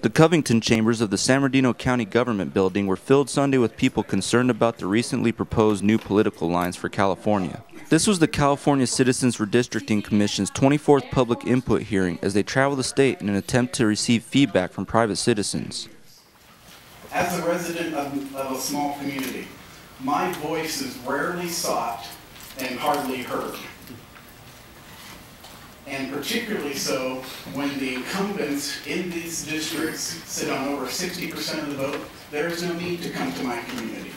The Covington chambers of the San Bernardino County Government Building were filled Sunday with people concerned about the recently proposed new political lines for California. This was the California Citizens Redistricting Commission's 24th public input hearing as they traveled the state in an attempt to receive feedback from private citizens. As a resident of a small community, my voice is rarely sought and hardly heard. And particularly so when the incumbents in these districts sit on over 60% of the vote. There is no need to come to my community.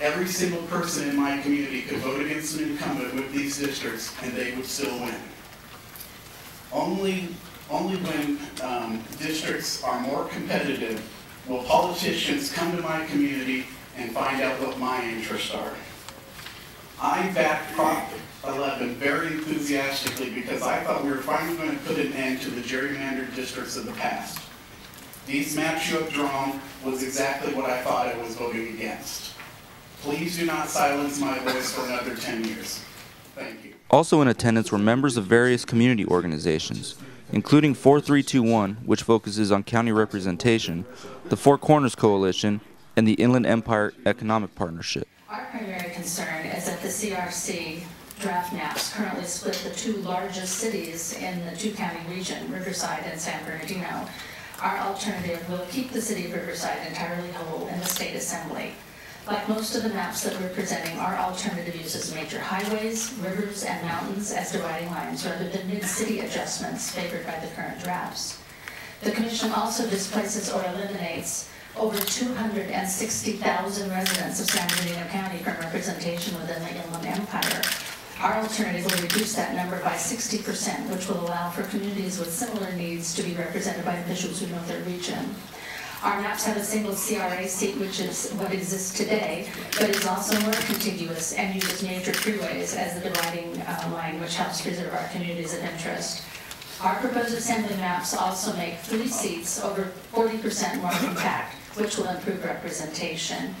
Every single person in my community could vote against an incumbent with these districts and they would still win. Only when districts are more competitive will politicians come to my community and find out what my interests are. I backed Prop 11 very enthusiastically because I thought we were finally going to put an end to the gerrymandered districts of the past. These maps you have drawn was exactly what I thought I was voting against. Please do not silence my voice for another 10 years. Thank you. Also in attendance were members of various community organizations, including 4321, which focuses on county representation, the Four Corners Coalition, and the Inland Empire Economic Partnership. Our primary concern is that the CRC draft maps currently split the two largest cities in the two-county region, Riverside and San Bernardino. Our alternative will keep the city of Riverside entirely whole in the state assembly. Like most of the maps that we're presenting, our alternative uses major highways, rivers, and mountains as dividing lines rather than mid-city adjustments favored by the current drafts. The Commission also displaces or eliminates over 260,000 residents of San Bernardino County from representation within the Inland Empire. Our alternative will reduce that number by 60%, which will allow for communities with similar needs to be represented by officials who know their region. Our maps have a single CRA seat, which is what exists today, but is also more contiguous and uses major freeways as the dividing line, which helps preserve our communities of interest. Our proposed assembly maps also make 3 seats over 40% more compact, which will improve representation.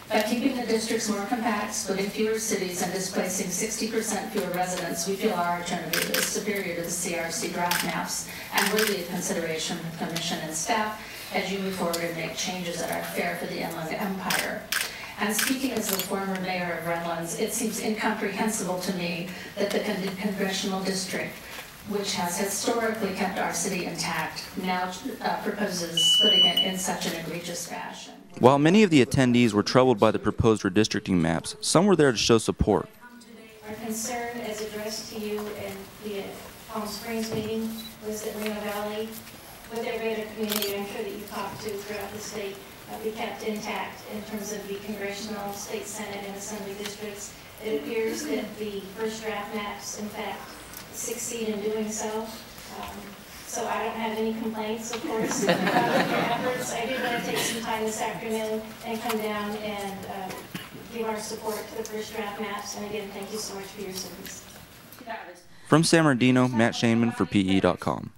By keeping the districts more compact, splitting fewer cities, and displacing 60% fewer residents, we feel our alternative is superior to the CRC draft maps and worthy of consideration with the Commission and staff as you move forward and make changes that are fair for the Inland Empire. And speaking as the former mayor of Redlands, it seems incomprehensible to me that the congressional district, which has historically kept our city intact, now proposes splitting it in such an egregious fashion. While many of the attendees were troubled by the proposed redistricting maps, some were there to show support. Our concern, as addressed to you in the Palm Springs meeting, was that Moreno Valley, with every other community I'm sure that you talked to throughout the state, be kept intact in terms of the congressional, state senate, and assembly districts. It appears that the first draft maps, in fact, succeed in doing so. So I don't have any complaints, of course, about your efforts. I did want to take some time this afternoon and come down and give our support to the first draft maps. And again, thank you so much for your service. From San Bernardino, Matt Shainman for PE.com.